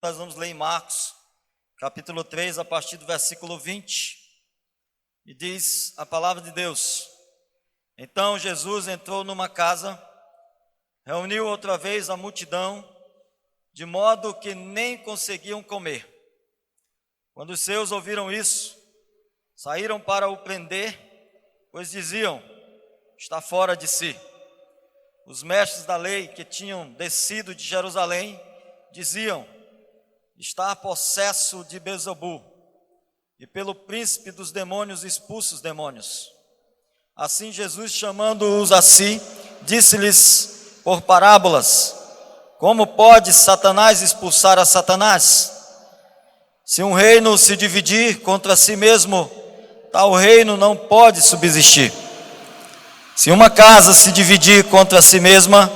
Nós vamos ler em Marcos, capítulo 3, a partir do versículo 20. E diz a palavra de Deus: Então Jesus entrou numa casa, reuniu outra vez a multidão, de modo que nem conseguiam comer. Quando os seus ouviram isso, saíram para o prender, pois diziam: está fora de si. Os mestres da lei que tinham descido de Jerusalém diziam: está possesso de Beelzebul, e pelo príncipe dos demônios expulsa os demônios. Assim Jesus, chamando-os a si, disse-lhes por parábolas: como pode Satanás expulsar a Satanás? Se um reino se dividir contra si mesmo, tal reino não pode subsistir. Se uma casa se dividir contra si mesma,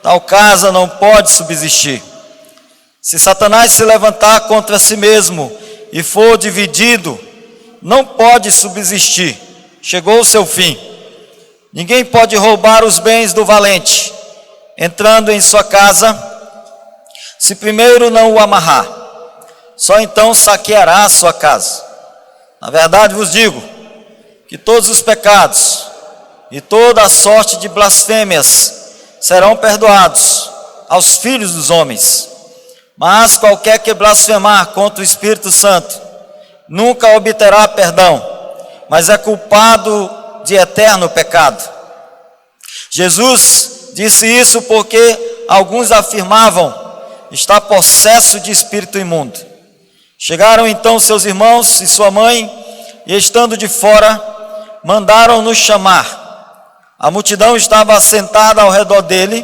tal casa não pode subsistir. Se Satanás se levantar contra si mesmo e for dividido, não pode subsistir. Chegou o seu fim. Ninguém pode roubar os bens do valente, entrando em sua casa, se primeiro não o amarrar. Só então saqueará a sua casa. Na verdade vos digo que todos os pecados e toda a sorte de blasfêmias serão perdoados aos filhos dos homens. Mas qualquer que blasfemar contra o Espírito Santo nunca obterá perdão, mas é culpado de eterno pecado. Jesus disse isso porque alguns afirmavam: está possesso de espírito imundo. Chegaram então seus irmãos e sua mãe, e estando de fora, mandaram-nos chamar. A multidão estava assentada ao redor dele,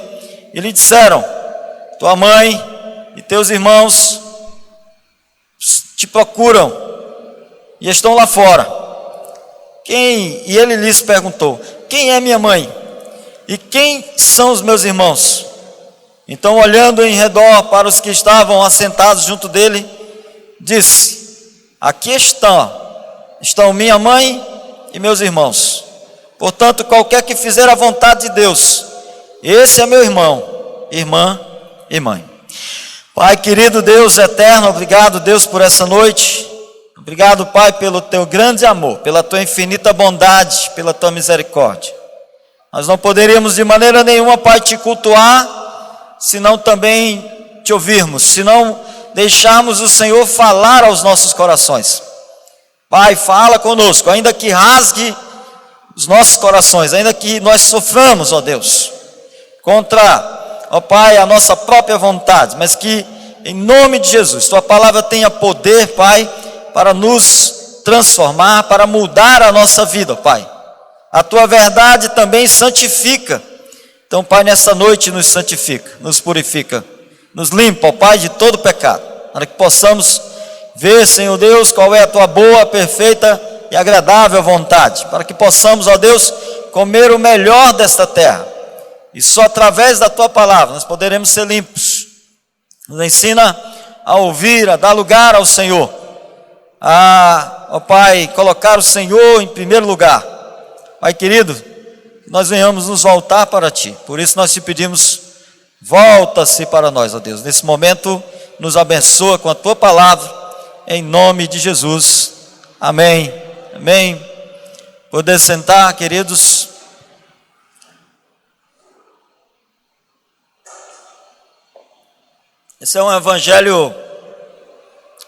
e lhe disseram: tua mãe e teus irmãos te procuram, e estão lá fora. E ele lhes perguntou: quem é minha mãe? E quem são os meus irmãos? Então, olhando em redor para os que estavam assentados junto dele, disse: aqui estão minha mãe e meus irmãos. Portanto, qualquer que fizer a vontade de Deus, esse é meu irmão, irmã e mãe. Pai querido, Deus eterno, obrigado, Deus, por essa noite. Obrigado, Pai, pelo teu grande amor, pela tua infinita bondade, pela tua misericórdia. Nós não poderíamos de maneira nenhuma, Pai, te cultuar, se não também te ouvirmos, se não deixarmos o Senhor falar aos nossos corações. Pai, fala conosco, ainda que rasgue os nossos corações, ainda que nós soframos, ó Deus, contra, ó Pai, a nossa própria vontade, mas que em nome de Jesus, tua palavra tenha poder, Pai, para nos transformar, para mudar a nossa vida, Pai. A tua verdade também santifica. Então, Pai, nessa noite nos santifica, nos purifica, nos limpa, ó Pai, de todo pecado, para que possamos ver, Senhor Deus, qual é a tua boa, perfeita e agradável vontade, para que possamos, ó Deus, comer o melhor desta terra. E só através da tua palavra nós poderemos ser limpos. Nos ensina a ouvir, a dar lugar ao Senhor, ó Pai, colocar o Senhor em primeiro lugar. Pai querido, nós venhamos nos voltar para Ti. Por isso nós te pedimos: volta-se para nós, ó Deus. Nesse momento, nos abençoa com a tua palavra, em nome de Jesus. Amém. Amém. Poder sentar, queridos. Esse é um evangelho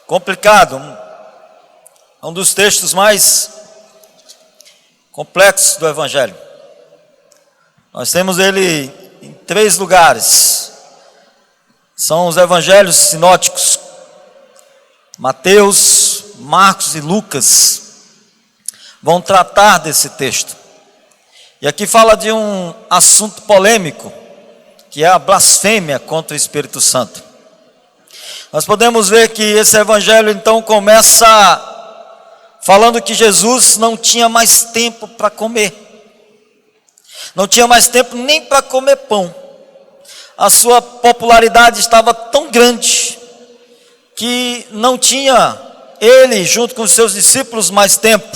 complicado, um dos textos mais complexos do evangelho. Nós temos ele em 3 lugares. São os evangelhos sinóticos: Mateus, Marcos e Lucas vão tratar desse texto. E aqui fala de um assunto polêmico, que é a blasfêmia contra o Espírito Santo. Nós podemos ver que esse evangelho então começa falando que Jesus não tinha mais tempo para comer. Não tinha mais tempo nem para comer pão. A sua popularidade estava tão grande que não tinha ele, junto com os seus discípulos, mais tempo.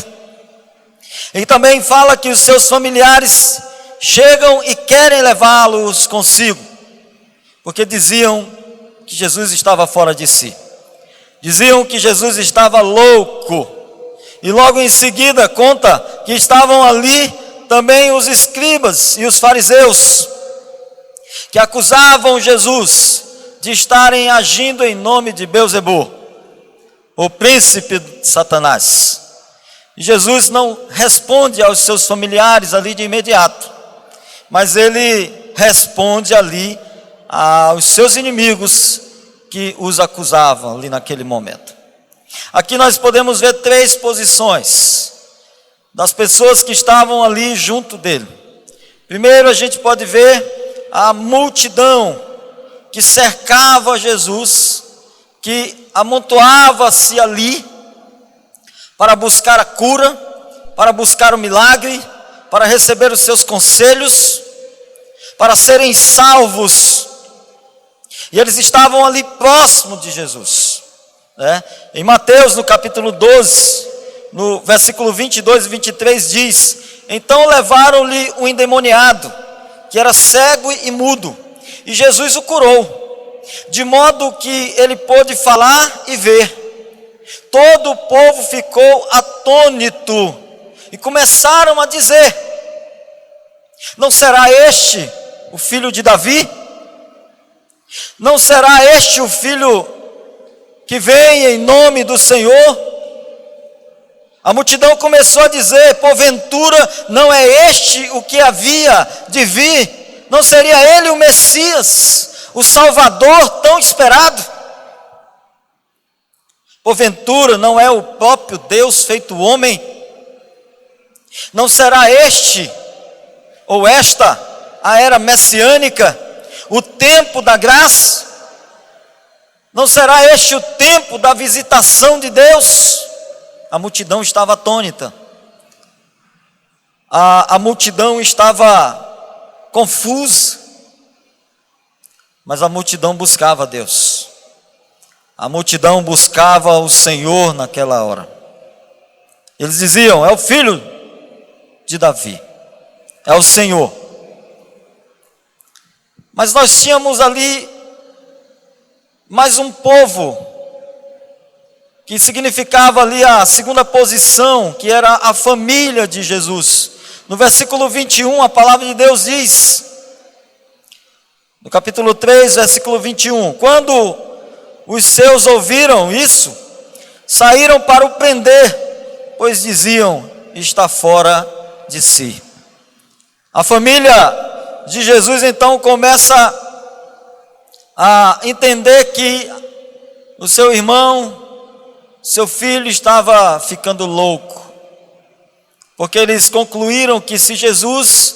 Ele também fala que os seus familiares chegam e querem levá-los consigo, porque diziam: que Jesus estava fora de si. Diziam que Jesus estava louco. E logo em seguida conta que estavam ali também os escribas e os fariseus, que acusavam Jesus de estarem agindo em nome de Beelzebú, o príncipe de Satanás. E Jesus não responde aos seus familiares ali de imediato, mas ele responde ali aos seus inimigos que os acusavam ali naquele momento. Aqui nós podemos ver 3 posições das pessoas que estavam ali junto dele. Primeiro, a gente pode ver a multidão que cercava Jesus, que amontoava-se ali para buscar a cura, para buscar o milagre, para receber os seus conselhos, para serem salvos. E eles estavam ali próximo de Jesus. Em Mateus, no capítulo 12, no versículo 22 e 23 diz: então levaram-lhe um endemoniado, que era cego e mudo, e Jesus o curou, de modo que ele pôde falar e ver. Todo o povo ficou atônito, e começaram a dizer: não será este o filho de Davi? Não será este o filho que vem em nome do Senhor? A multidão começou a dizer: porventura não é este o que havia de vir? Não seria ele o Messias, o Salvador tão esperado? Porventura não é o próprio Deus feito homem? Não será este ou esta a era messiânica, o tempo da graça? Não será este o tempo da visitação de Deus? A multidão estava atônita. A multidão estava confusa. Mas a multidão buscava Deus. A multidão buscava o Senhor naquela hora. Eles diziam: é o filho de Davi, é o Senhor. Mas nós tínhamos ali mais um povo, que significava ali a segunda posição, que era a família de Jesus. No versículo 21, a palavra de Deus diz, no capítulo 3, versículo 21, quando os seus ouviram isso, saíram para o prender, pois diziam: está fora de si. A família de Jesus então começa a entender que o seu irmão, seu filho estava ficando louco, porque eles concluíram que se Jesus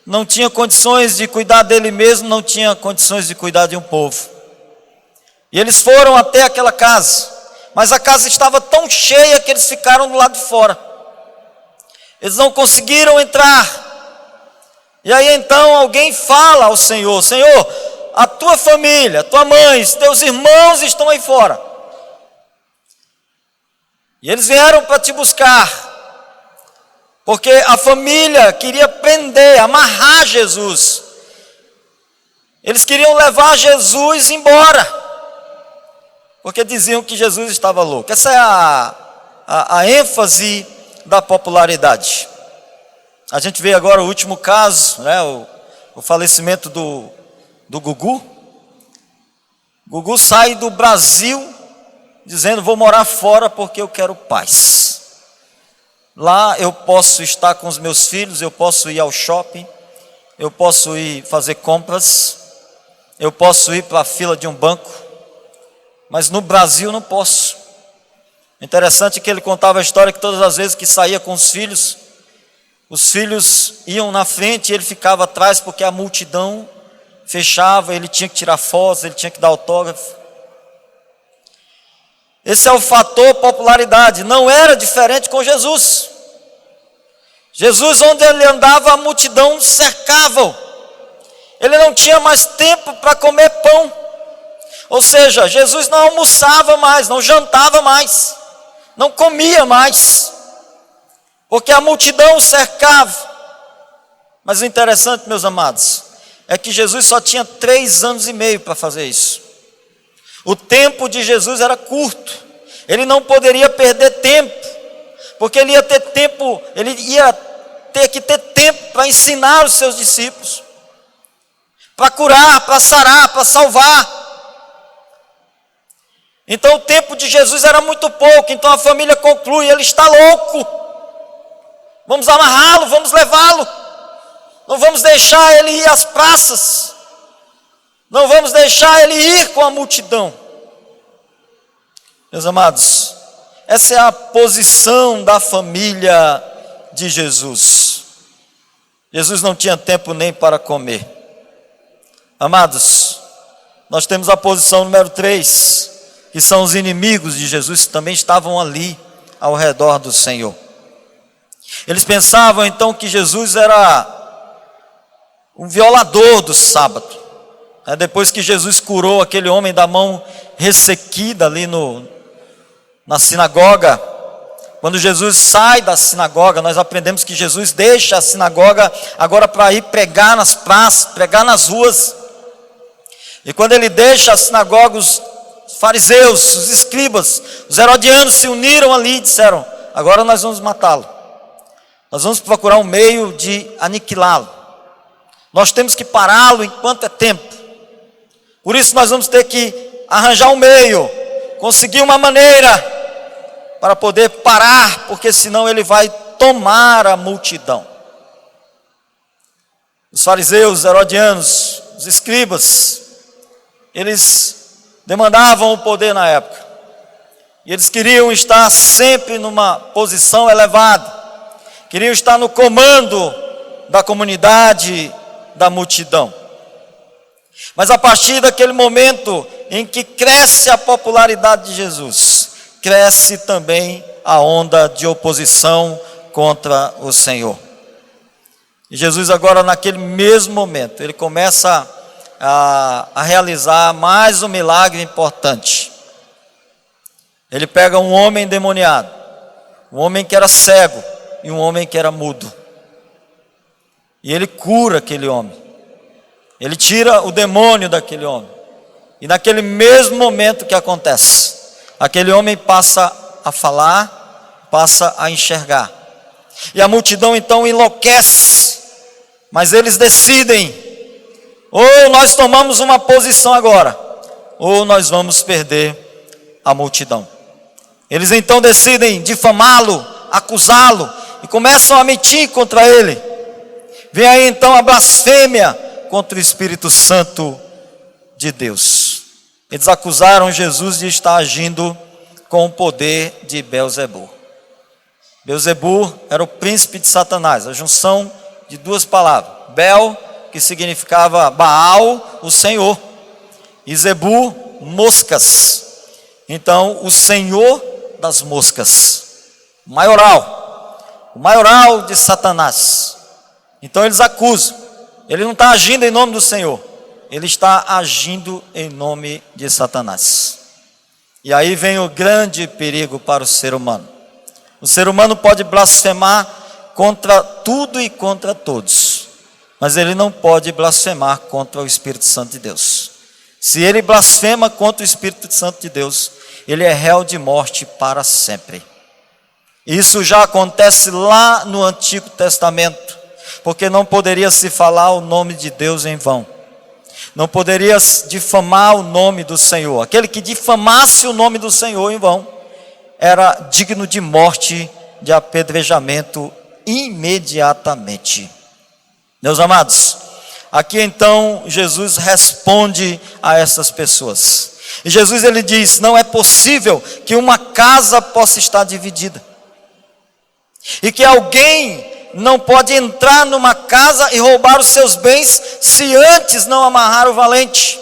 não tinha condições de cuidar dele mesmo, não tinha condições de cuidar de um povo. E eles foram até aquela casa, mas a casa estava tão cheia que eles ficaram do lado de fora. Eles não conseguiram entrar. E aí então alguém fala ao Senhor: Senhor, a tua família, tua mãe, teus irmãos estão aí fora. E eles vieram para te buscar, porque a família queria prender, amarrar Jesus. Eles queriam levar Jesus embora, porque diziam que Jesus estava louco. Essa é a ênfase da popularidade. A gente vê agora o último caso, né, o falecimento do Gugu. Gugu sai do Brasil dizendo: vou morar fora porque eu quero paz. Lá eu posso estar com os meus filhos, eu posso ir ao shopping, eu posso ir fazer compras, eu posso ir para a fila de um banco, mas no Brasil não posso. Interessante que ele contava a história que todas as vezes que saía com os filhos iam na frente e ele ficava atrás, porque a multidão fechava, ele tinha que tirar fotos, ele tinha que dar autógrafo. Esse é o fator popularidade. Não era diferente com Jesus. Jesus, onde ele andava, a multidão cercava. Ele não tinha mais tempo para comer pão. Ou seja, Jesus não almoçava mais, não jantava mais, não comia mais, porque a multidão o cercava. Mas o interessante, meus amados, é que Jesus só tinha 3 anos e meio para fazer isso. O tempo de Jesus era curto. Ele não poderia perder tempo, porque ele ia ter que ter tempo para ensinar os seus discípulos, para curar, para sarar, para salvar. Então o tempo de Jesus era muito pouco. Então a família conclui: ele está louco, vamos amarrá-lo, vamos levá-lo, não vamos deixar ele ir às praças, não vamos deixar ele ir com a multidão. Meus amados, essa é a posição da família de Jesus. Jesus não tinha tempo nem para comer. Amados, nós temos a posição número 3, que são os inimigos de Jesus, que também estavam ali ao redor do Senhor. Eles pensavam então que Jesus era um violador do sábado. Depois que Jesus curou aquele homem da mão ressequida ali na sinagoga, quando Jesus sai da sinagoga, nós aprendemos que Jesus deixa a sinagoga agora para ir pregar nas praças, pregar nas ruas. E quando ele deixa a sinagoga, os fariseus, os escribas, os herodianos se uniram ali e disseram: agora nós vamos matá-lo, nós vamos procurar um meio de aniquilá-lo, nós temos que pará-lo enquanto é tempo. Por isso nós vamos ter que arranjar um meio, conseguir uma maneira para poder parar, porque senão ele vai tomar a multidão. Os fariseus, os herodianos, os escribas, eles demandavam o poder na época, e eles queriam estar sempre numa posição elevada, queriam estar no comando da comunidade, da multidão. Mas a partir daquele momento em que cresce a popularidade de Jesus, cresce também a onda de oposição contra o Senhor. E Jesus agora, naquele mesmo momento, ele começa a realizar mais um milagre importante. Ele pega um homem endemoniado, um homem que era cego e um homem que era mudo, e ele cura aquele homem, ele tira o demônio daquele homem. E naquele mesmo momento que acontece, aquele homem passa a falar, passa a enxergar, e a multidão então enlouquece. Mas eles decidem: ou nós tomamos uma posição agora, ou nós vamos perder a multidão. Eles então decidem difamá-lo, acusá-lo, e começam a mentir contra ele. Vem aí então a blasfêmia contra o Espírito Santo de Deus. Eles acusaram Jesus de estar agindo com o poder de Belzebu. Belzebu era o príncipe de Satanás, a junção de duas palavras: Bel, que significava Baal, o Senhor, e Zebu, moscas. Então, o Senhor das moscas, o maioral de Satanás. Então eles acusam. Ele não está agindo em nome do Senhor, ele está agindo em nome de Satanás. E aí vem o grande perigo para o ser humano. O ser humano pode blasfemar contra tudo e contra todos, mas ele não pode blasfemar contra o Espírito Santo de Deus. Se ele blasfema contra o Espírito Santo de Deus, ele é réu de morte para sempre. Isso já acontece lá no Antigo Testamento, porque não poderia se falar o nome de Deus em vão, não poderia difamar o nome do Senhor. Aquele que difamasse o nome do Senhor em vão era digno de morte, de apedrejamento imediatamente. Meus amados, aqui então Jesus responde a essas pessoas. E Jesus ele diz: não é possível que uma casa possa estar dividida, e que alguém não pode entrar numa casa e roubar os seus bens se antes não amarrar o valente.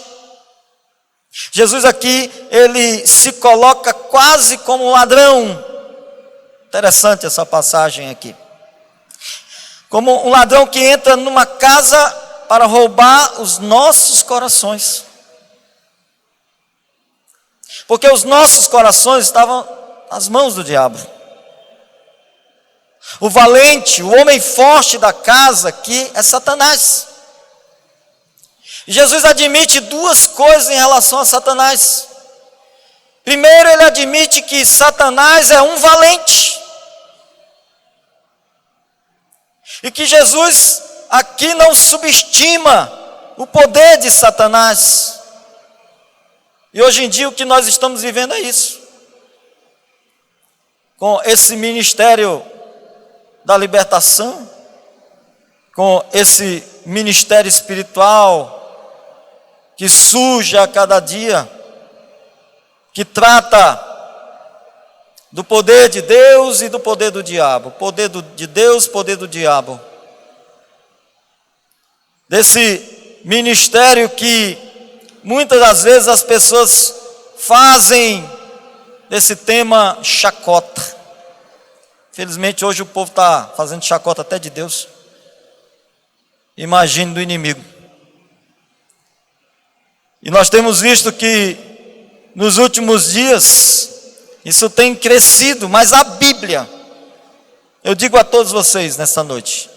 Jesus aqui, ele se coloca quase como um ladrão. Interessante essa passagem aqui. Como um ladrão que entra numa casa para roubar os nossos corações. Porque os nossos corações estavam nas mãos do diabo. O valente, o homem forte da casa aqui é Satanás. E Jesus admite duas coisas em relação a Satanás. Primeiro, ele admite que Satanás é um valente. E que Jesus aqui não subestima o poder de Satanás. E hoje em dia o que nós estamos vivendo é isso. Com esse ministério da libertação, com esse ministério espiritual que surge a cada dia, que trata do poder de Deus e do poder do diabo, poder de Deus, poder do diabo. Desse ministério que muitas das vezes as pessoas fazem desse tema chacota. Felizmente hoje o povo está fazendo chacota até de Deus. Imagine do inimigo. E nós temos visto que nos últimos dias isso tem crescido, mas a Bíblia, eu digo a todos vocês nesta noite,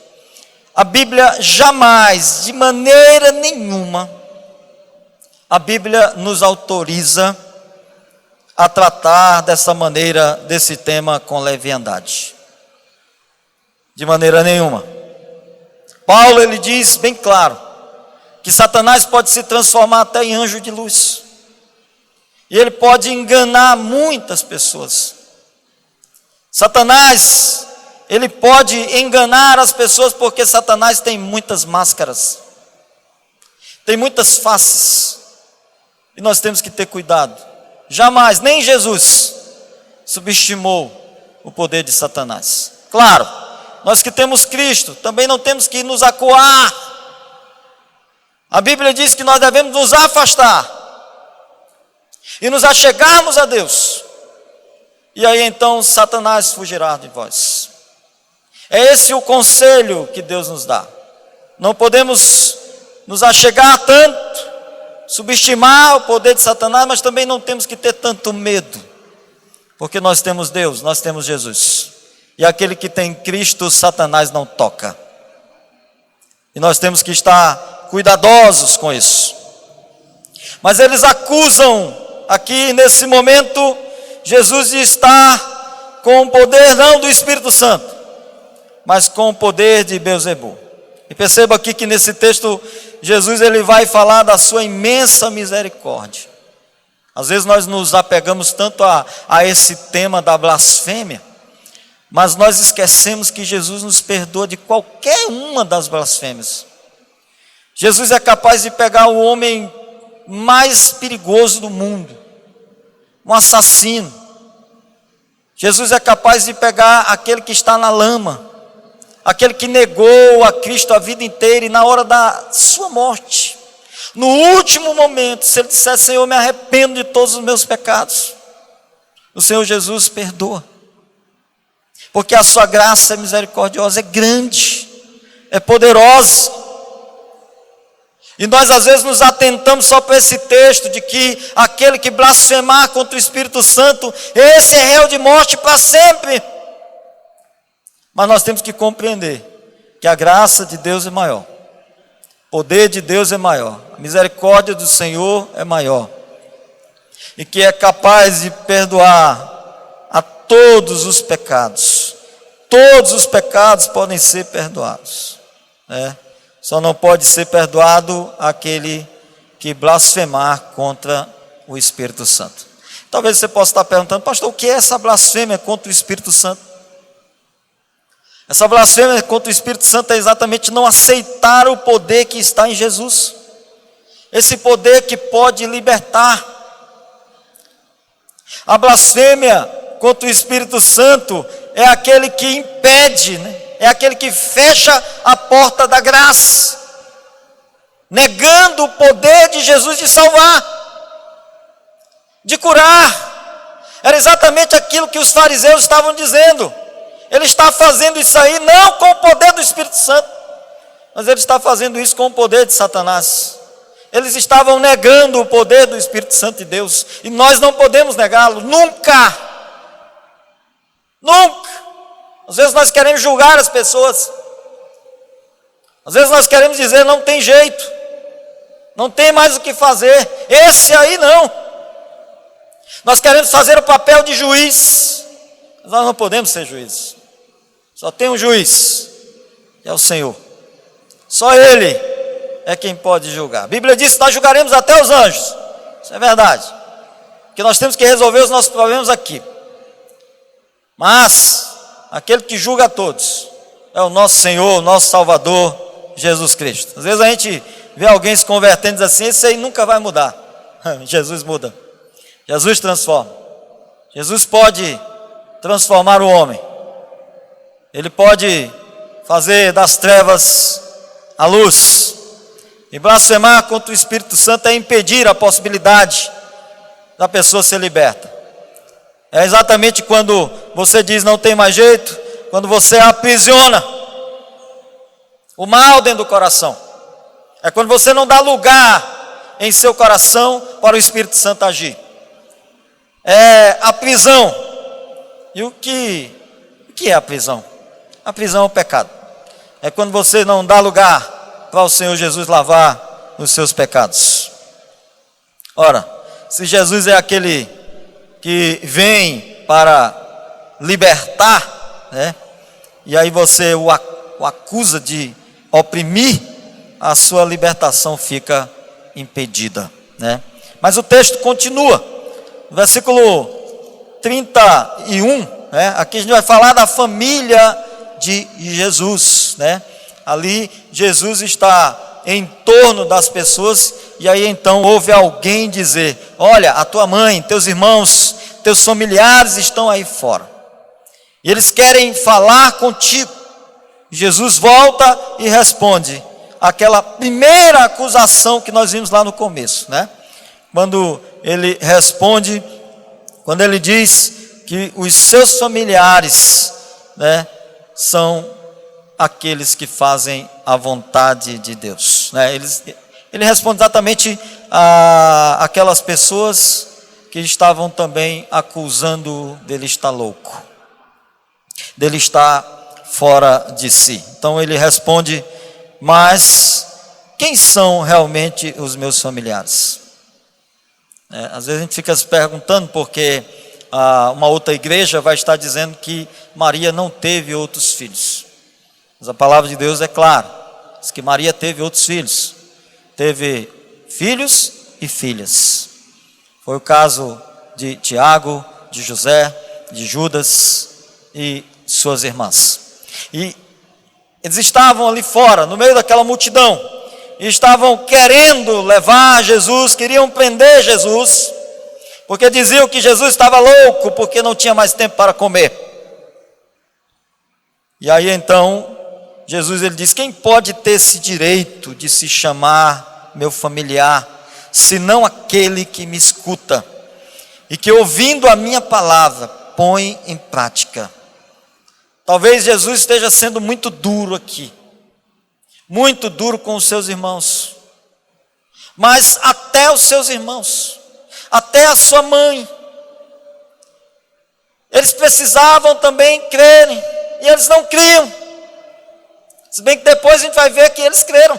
a Bíblia jamais, de maneira nenhuma, a Bíblia nos autoriza a tratar dessa maneira, desse tema com leviandade. De maneira nenhuma. Paulo, ele diz bem claro, que Satanás pode se transformar até em anjo de luz. E ele pode enganar muitas pessoas. Satanás, ele pode enganar as pessoas porque Satanás tem muitas máscaras. Tem muitas faces. E nós temos que ter cuidado. Jamais, nem Jesus subestimou o poder de Satanás. Claro, nós que temos Cristo, também não temos que nos acuar. A Bíblia diz que nós devemos nos afastar e nos achegarmos a Deus. E aí então Satanás fugirá de vós. É esse o conselho que Deus nos dá. Não podemos nos achegar tanto, subestimar o poder de Satanás, mas também não temos que ter tanto medo, porque nós temos Deus, nós temos Jesus, e aquele que tem Cristo, Satanás não toca, e nós temos que estar cuidadosos com isso. Mas eles acusam aqui nesse momento Jesus de estar com o poder não do Espírito Santo, mas com o poder de Beelzebul. E perceba aqui que nesse texto Jesus, ele vai falar da sua imensa misericórdia. Às vezes nós nos apegamos tanto a esse tema da blasfêmia, mas nós esquecemos que Jesus nos perdoa de qualquer uma das blasfêmias. Jesus é capaz de pegar o homem mais perigoso do mundo, um assassino. Jesus é capaz de pegar aquele que está na lama, aquele que negou a Cristo a vida inteira, e na hora da sua morte, no último momento, se ele disser: Senhor, me arrependo de todos os meus pecados, o Senhor Jesus perdoa, porque a sua graça é misericordiosa, é grande, é poderosa. E nós às vezes nos atentamos só para esse texto de que aquele que blasfemar contra o Espírito Santo, esse é réu de morte para sempre. Mas nós temos que compreender que a graça de Deus é maior, o poder de Deus é maior, a misericórdia do Senhor é maior, e que é capaz de perdoar a todos os pecados. Todos os pecados podem ser perdoados, né? Só não pode ser perdoado aquele que blasfemar contra o Espírito Santo. Talvez você possa estar perguntando: pastor, o que é essa blasfêmia contra o Espírito Santo? Essa blasfêmia contra o Espírito Santo é exatamente não aceitar o poder que está em Jesus. Esse poder que pode libertar. A blasfêmia contra o Espírito Santo é aquele que impede, né? É aquele que fecha a porta da graça, negando o poder de Jesus de salvar, de curar. Era exatamente aquilo que os fariseus estavam dizendo. Ele está fazendo isso aí não com o poder do Espírito Santo, mas ele está fazendo isso com o poder de Satanás. Eles estavam negando o poder do Espírito Santo de Deus, e nós não podemos negá-lo, nunca. Nunca. Às vezes nós queremos julgar as pessoas, às vezes nós queremos dizer: não tem jeito, não tem mais o que fazer, esse aí não. Nós queremos fazer o papel de juiz, mas nós não podemos ser juízes. Só tem um juiz, que é o Senhor. Só Ele é quem pode julgar. A Bíblia diz que nós julgaremos até os anjos. Isso é verdade. Porque nós temos que resolver os nossos problemas aqui. Mas aquele que julga a todos é o nosso Senhor, o nosso Salvador, Jesus Cristo. Às vezes a gente vê alguém se convertendo e diz assim: esse aí nunca vai mudar. Jesus muda. Jesus transforma. Jesus pode transformar o homem. Ele pode fazer das trevas a luz. E blasfemar contra o Espírito Santo é impedir a possibilidade da pessoa ser liberta. É exatamente quando você diz não tem mais jeito, quando você aprisiona o mal dentro do coração. É quando você não dá lugar em seu coração para o Espírito Santo agir. É a prisão. E o que é a prisão? A prisão é o pecado. É quando você não dá lugar para o Senhor Jesus lavar os seus pecados. Ora, se Jesus é aquele que vem para libertar, né? E aí você o acusa de oprimir, a sua libertação fica impedida, né? Mas o texto continua, no versículo 31, né? Aqui a gente vai falar da família de Jesus, né? Ali Jesus está em torno das pessoas, e aí então ouve alguém dizer: olha, a tua mãe, teus irmãos, teus familiares estão aí fora, e eles querem falar contigo. Jesus volta e responde aquela primeira acusação que nós vimos lá no começo, né? Quando ele responde, quando ele diz que os seus familiares, né, são aqueles que fazem a vontade de Deus, né? Ele responde exatamente a aquelas pessoas que estavam também acusando dele estar louco, dele estar fora de si. Então ele responde: mas quem são realmente os meus familiares? Às vezes a gente fica se perguntando, porque uma outra igreja vai estar dizendo que Maria não teve outros filhos. Mas a palavra de Deus é clara, diz que Maria teve outros filhos. Teve filhos e filhas. Foi o caso de Tiago, de José, de Judas e suas irmãs. E eles estavam ali fora, no meio daquela multidão, e estavam querendo levar Jesus, queriam prender Jesus, porque diziam que Jesus estava louco, porque não tinha mais tempo para comer. E aí então, Jesus ele diz: quem pode ter esse direito de se chamar meu familiar, senão aquele que me escuta, e que ouvindo a minha palavra, põe em prática. Talvez Jesus esteja sendo muito duro aqui, muito duro com os seus irmãos, mas até os seus irmãos, até a sua mãe, eles precisavam também crerem, e eles não criam. Se bem que depois a gente vai ver que eles creram.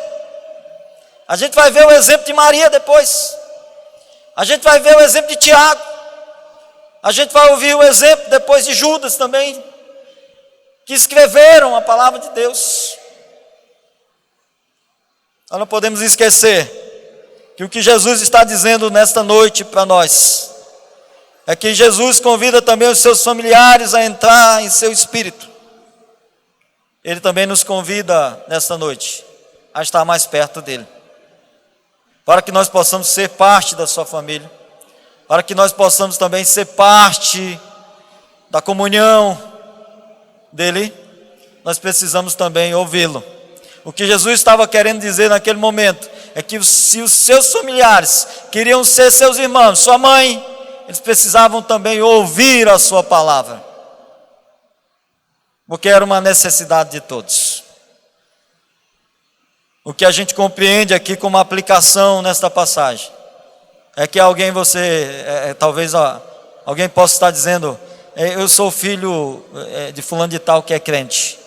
A gente vai ver o exemplo de Maria depois, a gente vai ver o exemplo de Tiago, a gente vai ouvir o exemplo depois de Judas também, que escreveram a palavra de Deus. Nós não podemos esquecer que o que Jesus está dizendo nesta noite para nós é que Jesus convida também os seus familiares a entrar em seu espírito. Ele também nos convida nesta noite a estar mais perto dele, para que nós possamos ser parte da sua família, para que nós possamos também ser parte da comunhão dele. Nós precisamos também ouvi-lo. O que Jesus estava querendo dizer naquele momento é que se os seus familiares queriam ser seus irmãos, sua mãe, eles precisavam também ouvir a sua palavra, porque era uma necessidade de todos. O que a gente compreende aqui como aplicação nesta passagem é que talvez alguém possa estar dizendo: eu sou filho de fulano de tal que é crente,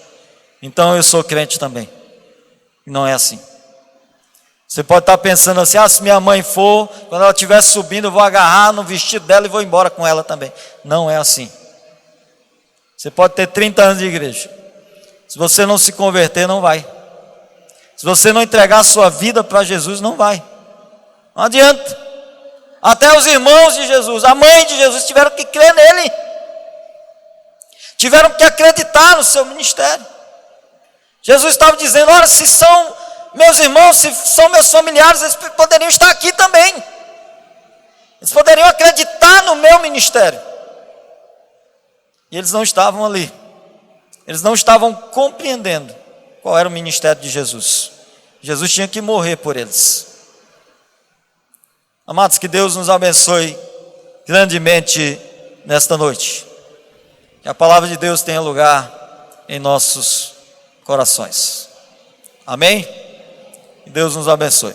então eu sou crente também. Não é assim. Você pode estar pensando assim: se minha mãe for, quando ela estiver subindo, eu vou agarrar no vestido dela e vou embora com ela também. Não é assim. Você pode ter 30 anos de igreja. Se você não se converter, não vai. Se você não entregar a sua vida para Jesus, não vai. Não adianta. Até os irmãos de Jesus, a mãe de Jesus, tiveram que crer nele. Tiveram que acreditar no seu ministério. Jesus estava dizendo: olha, se são meus irmãos, se são meus familiares, eles poderiam estar aqui também. Eles poderiam acreditar no meu ministério. E eles não estavam ali. Eles não estavam compreendendo qual era o ministério de Jesus. Jesus tinha que morrer por eles. Amados, que Deus nos abençoe grandemente nesta noite. Que a palavra de Deus tenha lugar em nossos corações. Amém? Que Deus nos abençoe.